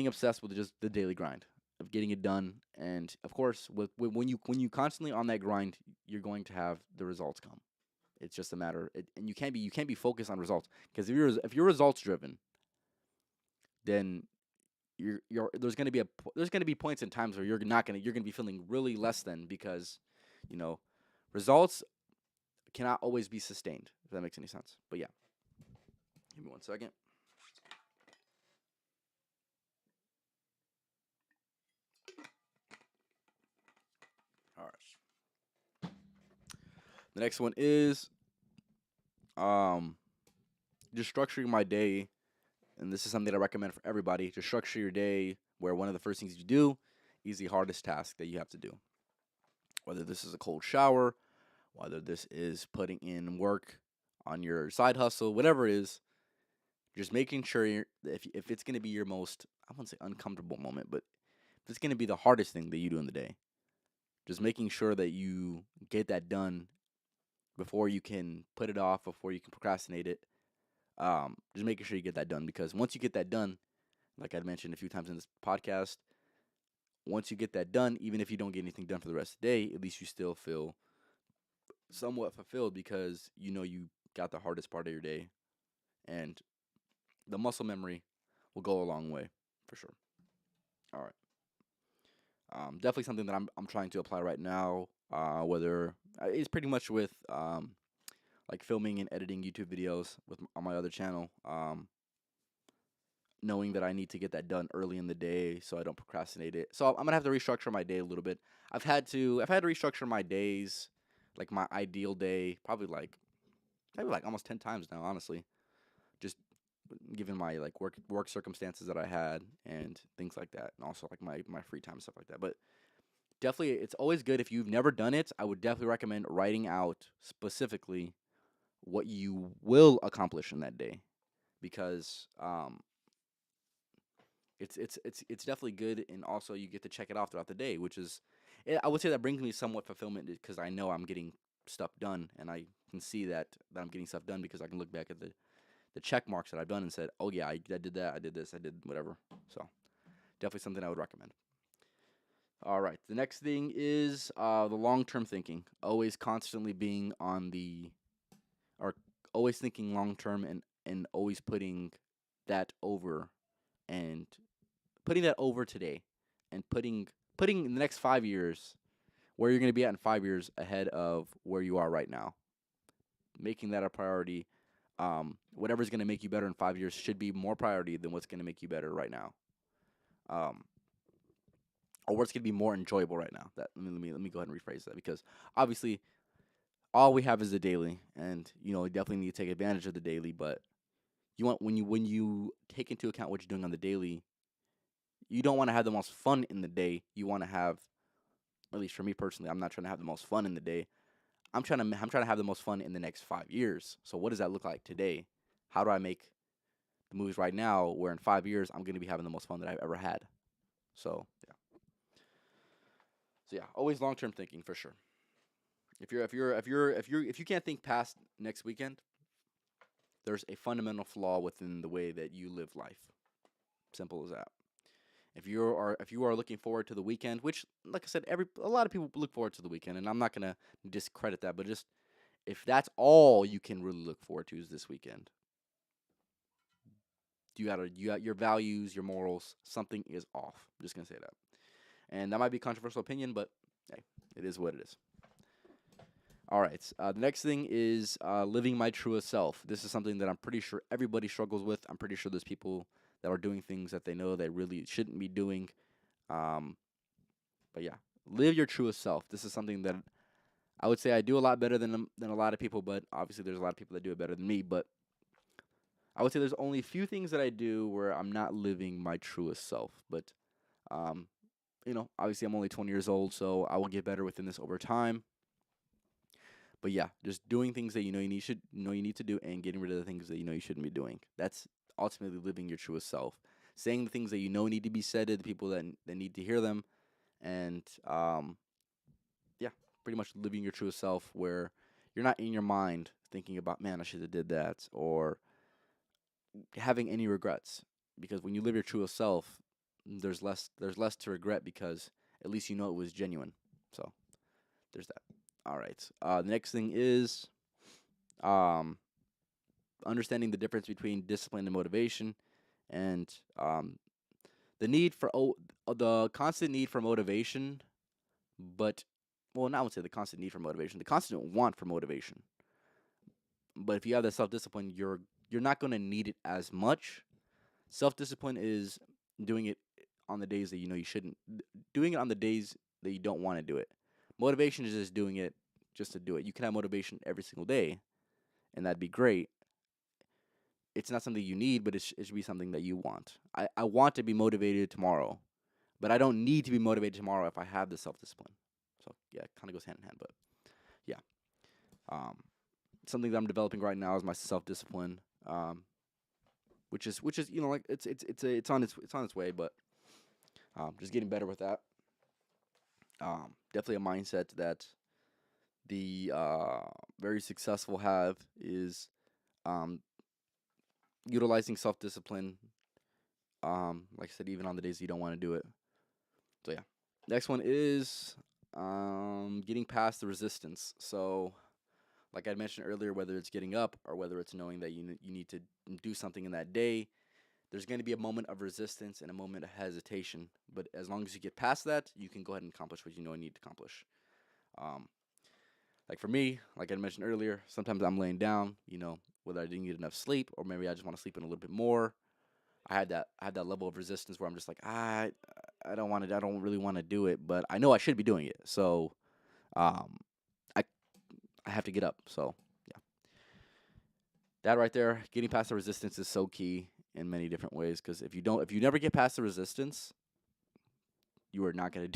[SPEAKER 1] obsessed with just the daily grind of getting it done. And of course, when you constantly on that grind, you're going to have the results come. It's just a matter, and you can't be focused on results because if you're results driven, then there's gonna be points and times where you're gonna be feeling really less than because, you know, results cannot always be sustained. If that makes any sense. But yeah, give me 1 second. All right. The next one is um just structuring my day, and this is something that I recommend for everybody. Just structure your day where one of the first things you do is the hardest task that you have to do. Whether this is a cold shower, whether this is putting in work on your side hustle, whatever it is, just making sure if it's going to be your most, I wouldn't say uncomfortable moment, but if it's going to be the hardest thing that you do in the day, just making sure that you get that done before you can put it off, before you can procrastinate it. Just making sure you get that done because once you get that done, like I mentioned a few times in this podcast, once you get that done, even if you don't get anything done for the rest of the day, at least you still feel somewhat fulfilled because you know you got the hardest part of your day, and the muscle memory will go a long way for sure. All right, definitely something that I'm trying to apply right now. Whether it's pretty much with like filming and editing YouTube videos on my other channel. Knowing that I need to get that done early in the day so I don't procrastinate it. So I'm gonna have to restructure my day a little bit. I've had to restructure my days, like my ideal day, probably like almost 10 times now, honestly. Just given my like work circumstances that I had and things like that, and also like my free time stuff like that. But definitely, it's always good if you've never done it. I would definitely recommend writing out specifically what you will accomplish in that day because it's definitely good, and also you get to check it off throughout the day, which is, I would say that brings me somewhat fulfillment because I know I'm getting stuff done, and I can see that I'm getting stuff done because I can look back at the check marks that I've done and said, oh yeah, I did that, I did this, I did whatever. So definitely something I would recommend. All right, the next thing is the long term thinking, always constantly being on the or always thinking long term and always that over and putting that over today and putting in the next 5 years where you're going to be at in 5 years ahead of where you are right now. Making that a priority. Whatever's going to make you better in 5 years should be more priority than what's going to make you better right now. Um, or what's going to be more enjoyable right now. Let me go ahead and rephrase that because obviously all we have is the daily, and you definitely need to take advantage of the daily. But you want when you take into account what you're doing on the daily, you don't want to have the most fun in the day. You want to have, at least for me personally, I'm not trying to have the most fun in the day. I'm trying to have the most fun in the next 5 years. So what does that look like today? How do I make the moves right now where in 5 years I'm going to be having the most fun that I've ever had? So yeah. So yeah, always long term thinking for sure. If you can't think past next weekend, there's a fundamental flaw within the way that you live life. Simple as that. If you are looking forward to the weekend, which like I said, a lot of people look forward to the weekend, and I'm not gonna discredit that, but just if that's all you can really look forward to is this weekend, you got your values, your morals, something is off. I'm just gonna say that, and that might be a controversial opinion, but hey, it is what it is. All right. The next thing is living my truest self. This is something that I'm pretty sure everybody struggles with. I'm pretty sure there's people that are doing things that they know they really shouldn't be doing. Um, but yeah, live your truest self. This is something that I would say I do a lot better than a lot of people, but obviously there's a lot of people that do it better than me. But I would say there's only a few things that I do where I'm not living my truest self. But um, obviously I'm only 20 years old, so I will get better within this over time. But yeah, just doing things that you need to do, and getting rid of the things that you shouldn't be doing. That's ultimately living your truest self. Saying the things that need to be said to the people that need to hear them, and yeah, pretty much living your truest self, where you're not in your mind thinking about, man, I should have did that, or having any regrets. Because when you live your truest self, there's less to regret, because at least you know it was genuine. So there's that. All right. The next thing is um, understanding the difference between discipline and motivation, and the need for the constant need for motivation, but well, not I would say the constant need for motivation, the constant want for motivation. But if you have that self discipline, you're not going to need it as much. Self discipline is doing it on the days that you shouldn't, doing it on the days that you don't want to do it. Motivation is just doing it just to do it. You can have motivation every single day, and that'd be great. It's not something you need, but it should be something that you want. I want to be motivated tomorrow, but I don't need to be motivated tomorrow if I have the self discipline. So yeah, it kind of goes hand in hand. But yeah, um, something that I'm developing right now is my self discipline, which is like it's on its way, but just getting better with that. Definitely a mindset that the very successful have is um, utilizing self discipline. Like I said, even on the days you don't want to do it. So yeah, next one is getting past the resistance. So like I mentioned earlier, whether it's getting up or whether it's knowing that you need to do something in that day, there's going to be a moment of resistance and a moment of hesitation. But as long as you get past that, you can go ahead and accomplish what you know you need to accomplish. Um, like for me, like I mentioned earlier, sometimes I'm laying down, whether I didn't get enough sleep or maybe I just want to sleep in a little bit more. I had that level of resistance where I'm just like, I don't want to, I don't really want to do it, but I know I should be doing it. So um, I I have to get up. So yeah, that right there, getting past the resistance is so key in many different ways. Because if you never get past the resistance, you're not gonna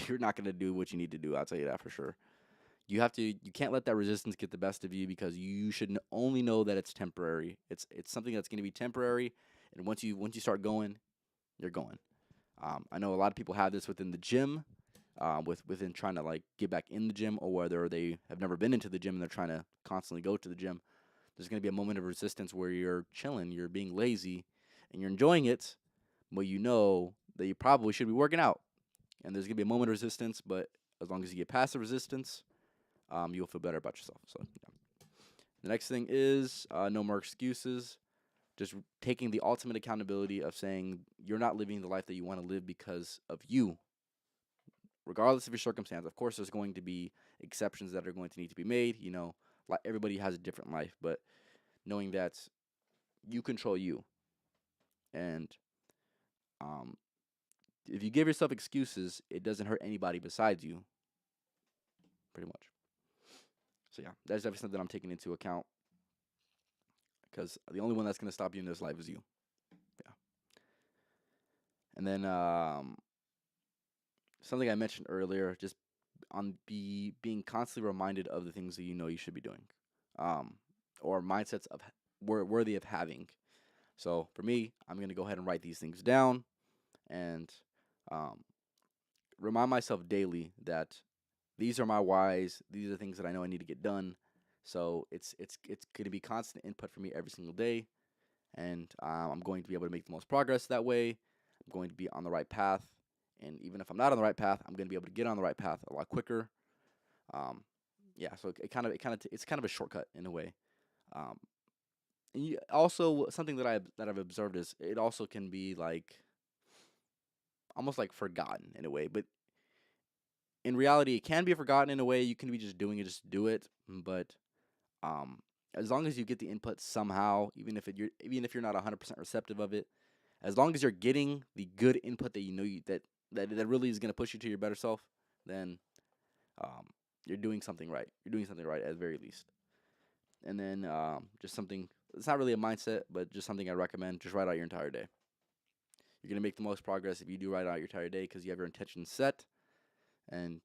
[SPEAKER 1] do what you need to do. I'll tell you that for sure. You can't let that resistance get the best of you, because you should only know that it's temporary. It's something that's going to be temporary, and once you start going, you're going. I know a lot of people have this within the gym, within trying to like get back in the gym, or whether they have never been into the gym and they're trying to constantly go to the gym. There's going to be a moment of resistance where you're chilling, you're being lazy, and you're enjoying it, but you know that you probably should be working out. And there's going to be a moment of resistance, but as long as you get past the resistance, you'll feel better about yourself. So, yeah. The next thing is no more excuses. Just taking the ultimate accountability of saying you're not living the life that you want to live because of you, regardless of your circumstance. Of course, there's going to be exceptions that are going to need to be made. Like everybody has a different life, but knowing that you control you, and um, if you give yourself excuses, it doesn't hurt anybody besides you, pretty much. So yeah, that's definitely something I'm taking into account, because the only one that's going to stop you in this life is you. Yeah. And then something I mentioned earlier, just on being constantly reminded of the things that you should be doing, um, or mindsets of worthy of having. So for me, I'm going to go ahead and write these things down, and um, remind myself daily that these are my whys. These are the things that I know I need to get done. So it's going to be constant input for me every single day, and I'm going to be able to make the most progress that way. I'm going to be on the right path, and even if I'm not on the right path, I'm going to be able to get on the right path a lot quicker. Um, yeah, so it's kind of a shortcut in a way. Um, and also something that I've observed is it also can be like almost like forgotten in a way, but in reality, it can be forgotten in a way. You can be just doing it, just do it, but um, as long as you get the input somehow, even if you're not 100% receptive of it, as long as you're getting the good input that that really is going to push you to your better self, then um, you're doing something right. You're doing something right at the very least. And then just something it's not really a mindset, but just something I recommend. Just write out your entire day. You're gonna make the most progress if you do write out your entire day because you have your intention set, and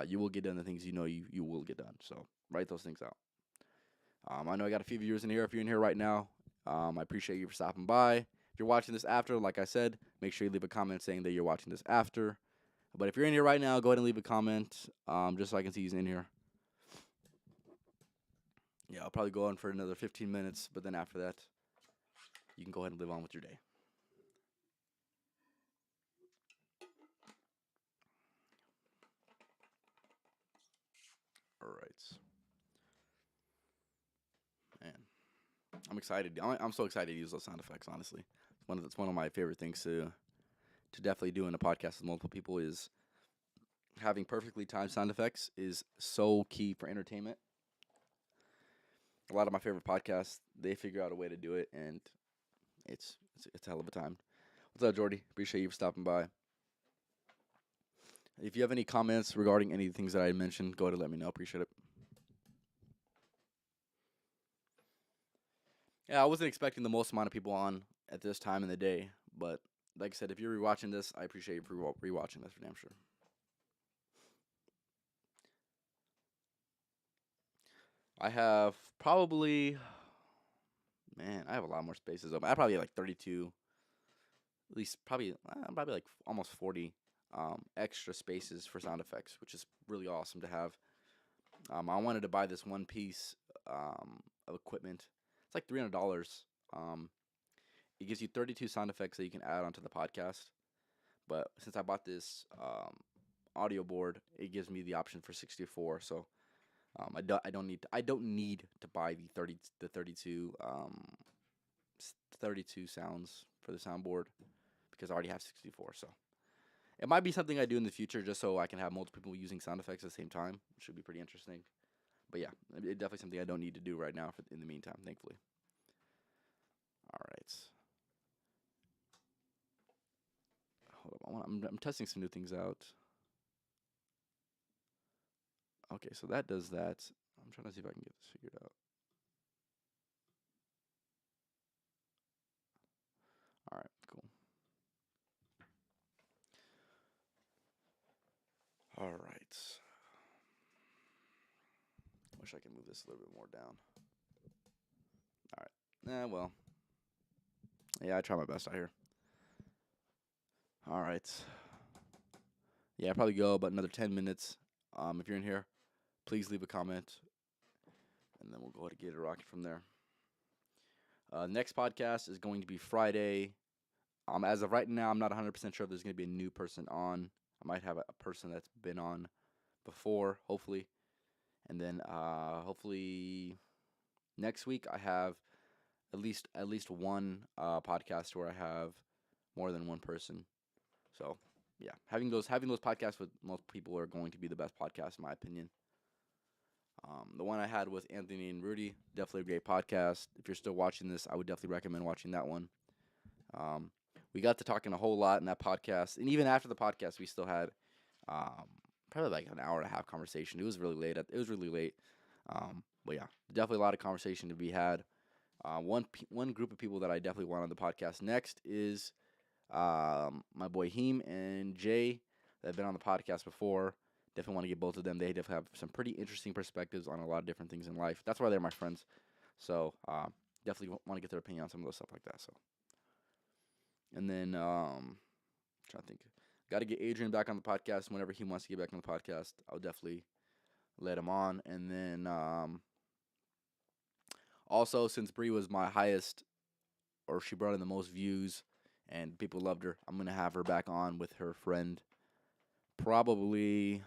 [SPEAKER 1] you will get done the things you know you will get done. So write those things out. I know I got a few viewers in here. If you're in here right now, I appreciate you for stopping by. If you're watching this after, like I said, make sure you leave a comment saying that you're watching this after. But if you're in here right now, go ahead and leave a comment, just so I can see who's in here. Yeah, I'll probably go on for another 15 minutes, but then after that, you can go ahead and live on with your day. All right. Man, I'm excited. I'm so excited to use those sound effects, honestly. It's one of my favorite things to definitely do in a podcast with multiple people is having perfectly timed sound effects is so key for entertainment. A lot of my favorite podcasts, they figure out a way to do it, and it's a hell of a time. What's up, Jordy? Appreciate you for stopping by. If you have any comments regarding any of the things that I mentioned, go ahead and let me know. Appreciate it. Yeah, I wasn't expecting the most amount of people on at this time in the day, but like I said, if you're rewatching this, I appreciate you for rewatching this for damn sure. I have probably, man, I have a lot more spaces open. I probably have like 32, at least probably like almost 40 extra spaces for sound effects, which is really awesome to have. I wanted to buy this one piece of equipment. It's like $300. It gives you 32 sound effects that you can add onto the podcast. But since I bought this audio board, it gives me the option for 64. So I don't need to buy the 32 sounds for the soundboard because I already have 64. So it might be something I do in the future just so I can have multiple people using sound effects at the same time, which should be pretty interesting. But yeah, it's definitely something I don't need to do right now in the meantime, thankfully. All right. Hold on, I'm testing some new things out. Okay, so that does that. I'm trying to see if I can get this figured out. All right, cool. All right. Wish I could move this a little bit more down. All right. Well. Yeah, I try my best out here. All right. Yeah, I'll probably go about another 10 minutes. If you're in here, please leave a comment, and then we'll go ahead and get it rocking from there. Next podcast is going to be Friday. As of right now, I'm not 100% sure if there's going to be a new person on. I might have a person that's been on before, hopefully. And then hopefully next week I have at least one podcast where I have more than one person. So yeah, having those podcasts with most people are going to be the best podcast in my opinion. The one I had with Anthony and Rudy, definitely a great podcast. If you're still watching this, I would definitely recommend watching that one. We got to talking a whole lot in that podcast, and even after the podcast, we still had probably like an hour and a half conversation. It was really late. But yeah, definitely a lot of conversation to be had. One group of people that I definitely want on the podcast next is my boy Heem and Jay that have been on the podcast before. Definitely want to get both of them. They definitely have some pretty interesting perspectives on a lot of different things in life. That's why they're my friends. So definitely want to get their opinion on some of those stuff like that. So, and then trying to think, got to get Adrian back on the podcast whenever he wants to get back on the podcast. I'll definitely let him on. And then also since Bree was my highest, or she brought in the most views, and people loved her, I'm gonna have her back on with her friend. Probably.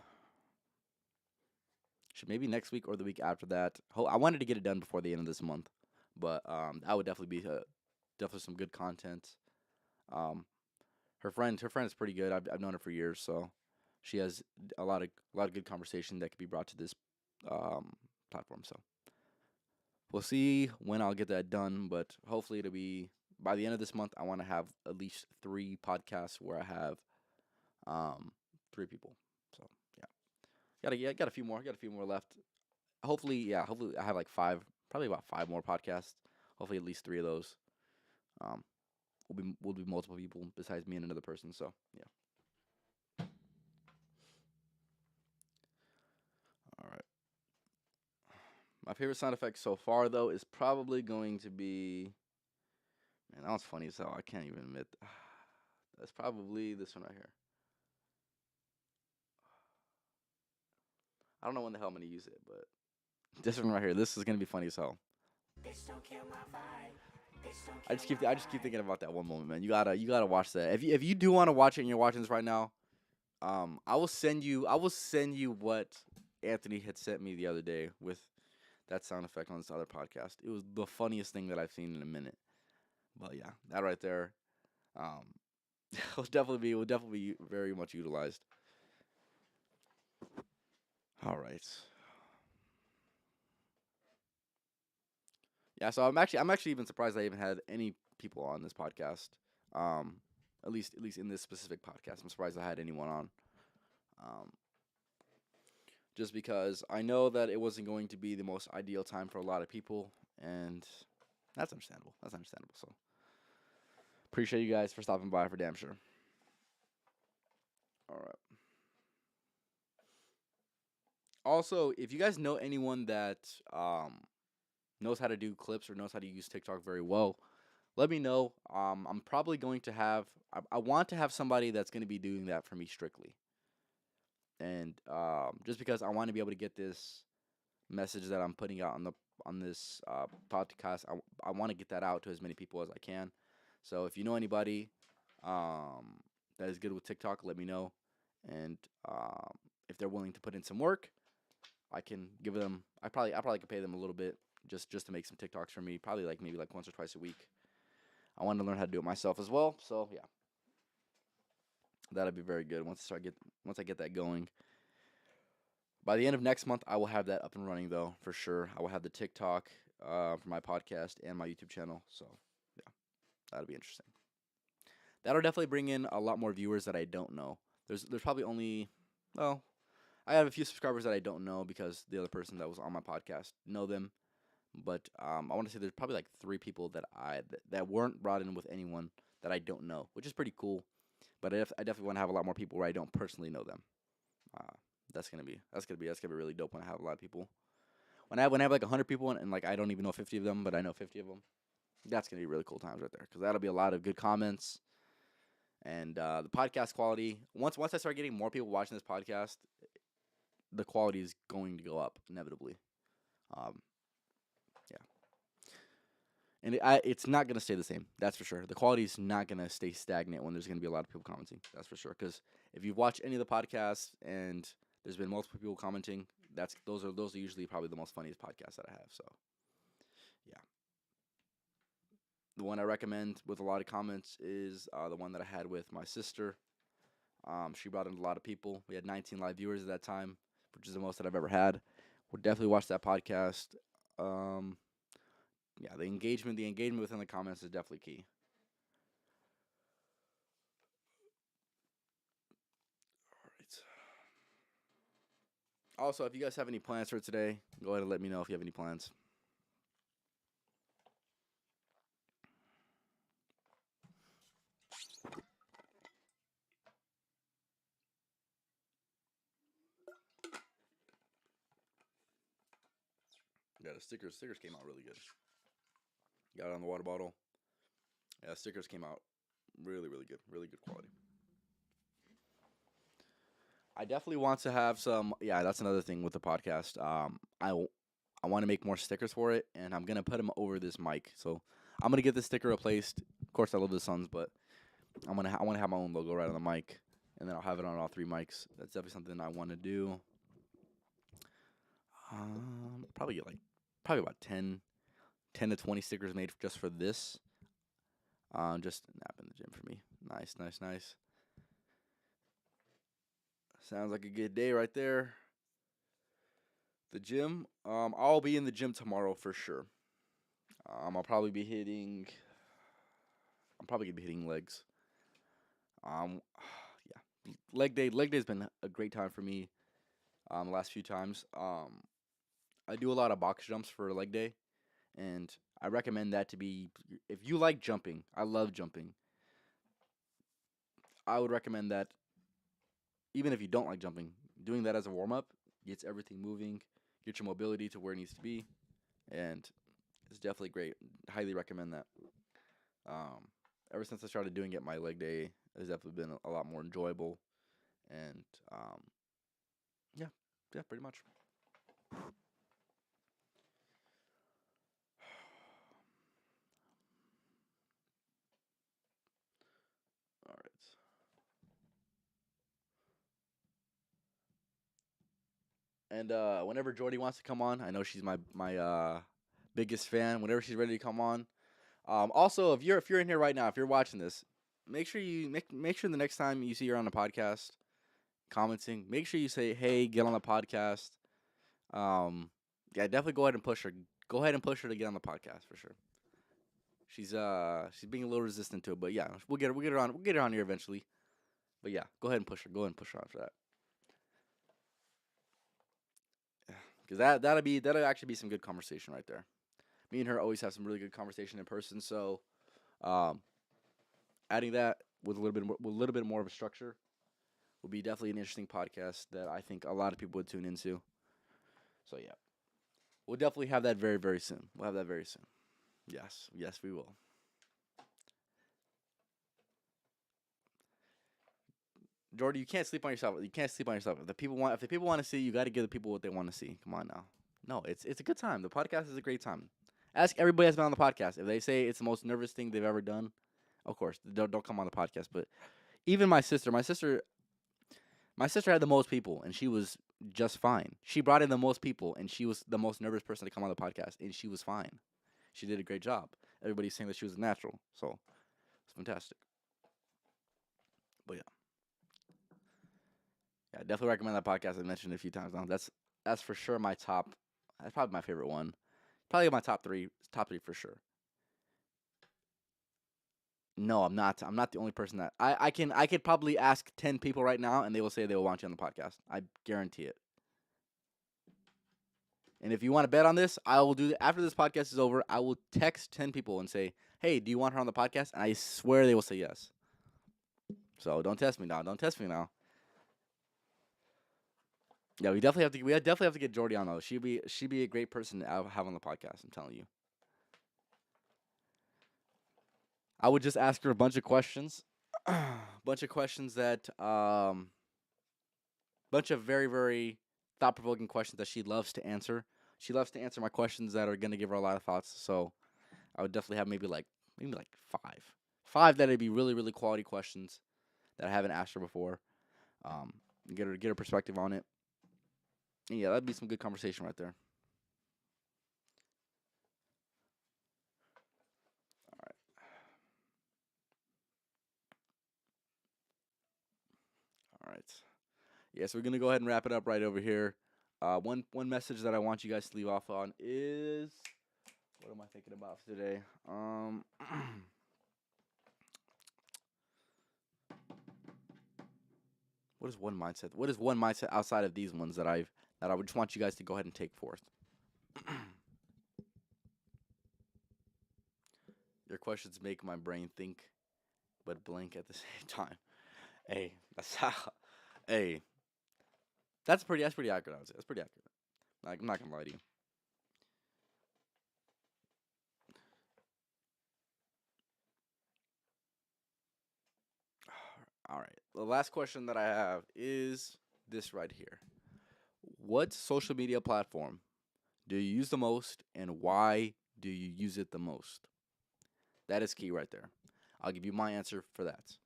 [SPEAKER 1] Maybe next week or the week after that. I wanted to get it done before the end of this month, but that would definitely be definitely some good content. Her friend is pretty good. I've known her for years, so she has a lot of good conversation that could be brought to this platform. So we'll see when I'll get that done, but hopefully it'll be by the end of this month. I want to have at least 3 podcasts where I have 3 people. So yeah, got a few more. Got a few more left. Hopefully I have like 5, probably about 5 more podcasts. Hopefully, at least 3 of those. Um, will be multiple people besides me and another person. So yeah. All right. My favorite sound effect so far though is probably going to be, man, that one's funny as hell. I can't even admit. That's probably this one right here. I don't know when the hell I'm gonna use it, but this one right here. This is gonna be funny as hell. I just keep thinking about that one moment, man. You gotta watch that. If you do want to watch it and you're watching this right now, I will send you what Anthony had sent me the other day with that sound effect on this other podcast. It was the funniest thing that I've seen in a minute. But yeah, that right there, um, will definitely be very much utilized. All right. Yeah, so I'm actually even surprised I even had any people on this podcast. Um, at least in this specific podcast, I'm surprised I had anyone on. Um, just because I know that it wasn't going to be the most ideal time for a lot of people, and that's understandable. That's understandable. So appreciate you guys for stopping by for damn sure. All right. Also, if you guys know anyone that knows how to do clips or knows how to use TikTok very well, let me know. I'm probably going to have. I want to have somebody that's going to be doing that for me strictly, and just because I want to be able to get this message that I'm putting out on this podcast, I want to get that out to as many people as I can. So if you know anybody that is good with TikTok, let me know, and if they're willing to put in some work, I can give them. I probably could pay them a little bit just to make some TikToks for me. Probably like maybe like once or twice a week. I want to learn how to do it myself as well. So yeah, that'll be very good once I get that going. By the end of next month, I will have that up and running though for sure. I will have the TikTok for my podcast and my YouTube channel. So yeah, that'll be interesting. That'll definitely bring in a lot more viewers that I don't know. There's probably only, well, I have a few subscribers that I don't know because the other person that was on my podcast know them. But I want to say there's probably like 3 people that weren't brought in with anyone that I don't know, which is pretty cool. But I definitely want to have a lot more people where I don't personally know them. Uh, that's gonna be really dope when I have a lot of people. When I have like 100 people and like I don't even know 50 of them, but I know 50 of them. That's gonna be really cool times right there because that'll be a lot of good comments and the podcast quality. Once I start getting more people watching this podcast, the quality is going to go up inevitably. Um, yeah. And it's not going to stay the same. That's for sure. The quality is not going to stay stagnant when there's going to be a lot of people commenting. That's for sure. Because if you've watched any of the podcasts and there's been multiple people commenting, those are usually probably the most funniest podcasts that I have. So yeah, the one I recommend with a lot of comments is the one that I had with my sister. She brought in a lot of people. We had 19 live viewers at that time, which is the most that I've ever had. Would definitely watch that podcast. Um, yeah, the engagement within the comments is definitely key. All right. Also, if you guys have any plans for today, go ahead and let me know if you have any plans. Yeah, the stickers came out really good. Got it on the water bottle. Yeah, stickers came out really really good, really good quality. I definitely want to have some. Yeah, that's another thing with the podcast. I want to make more stickers for it, and I'm gonna put them over this mic. So I'm gonna get this sticker replaced. Of course, I love the Suns, but I want to have my own logo right on the mic, and then I'll have it on all 3 mics. That's definitely something I want to do. Probably get like probably about 10 to 20 stickers made just for this. Just a nap in the gym for me. Nice, nice, nice. Sounds like a good day right there. The gym. I'll be in the gym tomorrow for sure. I'll probably be hitting. I'm probably gonna be hitting legs. Yeah, leg day. Leg day's been a great time for me. The last few times. I do a lot of box jumps for leg day, and I recommend that to be, if you like jumping, I love jumping. I would recommend that even if you don't like jumping, doing that as a warm up gets everything moving, gets your mobility to where it needs to be, and it's definitely great. Highly recommend that. Um, Ever since I started doing it, my leg day has definitely been a lot more enjoyable, and yeah, yeah, pretty much. All right. And whenever Jordy wants to come on, I know she's my biggest fan. Whenever she's ready to come on. Also, if you're in here right now, if you're watching this, make sure you make sure the next time you see her on the podcast commenting, make sure you say, "Hey, get on the podcast." Um, yeah, definitely go ahead and push her. Go ahead and push her to get on the podcast for sure. She's being a little resistant to it, but yeah, we'll get her on here eventually. But yeah, go ahead and push her. Go ahead and push her on for that. Because that'll actually be some good conversation right there. Me and her always have some really good conversation in person. So, um, adding that with a little bit more of a structure will be definitely an interesting podcast that I think a lot of people would tune into. So yeah, we'll definitely have that very very soon. We'll have that very soon. Yes, yes, we will. Jordy, you can't sleep on yourself. You can't sleep on yourself. If the people want to see, you got to give the people what they want to see. Come on now. No, it's a good time. The podcast is a great time. Ask everybody that's been on the podcast if they say it's the most nervous thing they've ever done. Of course, don't come on the podcast. But even my sister had the most people, and she was just fine. She brought in the most people, and she was the most nervous person to come on the podcast, and she was fine. She did a great job. Everybody's saying that she was a natural, so it's fantastic. But yeah, I definitely recommend that podcast. I mentioned it a few times now. That's for sure my top. That's probably my favorite one. Probably my top three. Top three for sure. No, I'm not. I'm not the only person that I could probably ask 10 people right now, and they will say they will want you on the podcast. I guarantee it. And if you want to bet on this, I will do that after this podcast is over. I will text 10 people and say, "Hey, do you want her on the podcast?" And I swear they will say yes. So don't test me now. Don't test me now. Yeah, we definitely have to get Jordy on though. She'd be a great person to have on the podcast. I'm telling you. I would just ask her a bunch of questions, bunch of questions that bunch of very very thought provoking questions that she loves to answer. She loves to answer my questions that are gonna give her a lot of thoughts. So I would definitely have maybe like five that'd be really really quality questions that I haven't asked her before. Get her perspective on it. And yeah, that'd be some good conversation right there. All right, all right. Yeah, so we're gonna go ahead and wrap it up right over here. One message that I want you guys to leave off on is, what am I thinking about for today? What is one mindset? What is one mindset outside of these ones that I would just want you guys to go ahead and take forth? Your questions make my brain think, but blank at the same time. Hey, that's how. Hey, that's pretty accurate. I would say that's pretty accurate. Like, I'm not gonna lie to you. All right. The last question that I have is this right here. What social media platform do you use the most, and why do you use it the most? That is key right there. I'll give you my answer for that.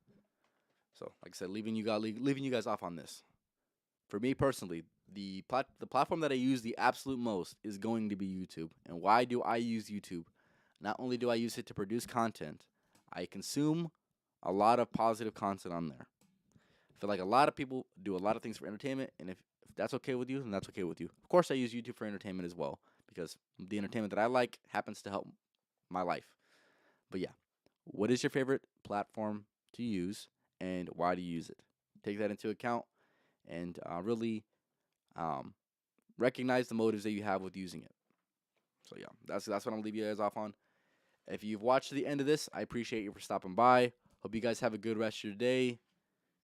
[SPEAKER 1] So, like I said, leaving you guys off on this. For me personally, the platform that I use the absolute most is going to be YouTube. And why do I use YouTube? Not only do I use it to produce content, I consume a lot of positive content on there. I feel like a lot of people do a lot of things for entertainment, and if that's okay with you, then that's okay with you. Of course, I use YouTube for entertainment as well because the entertainment that I like happens to help my life. But yeah, what is your favorite platform to use, and why do you use it? Take that into account, and really um, recognize the motives that you have with using it. So yeah, that's what I'm gonna leave you guys off on. If you've watched to the end of this, I appreciate you for stopping by. Hope you guys have a good rest of your day.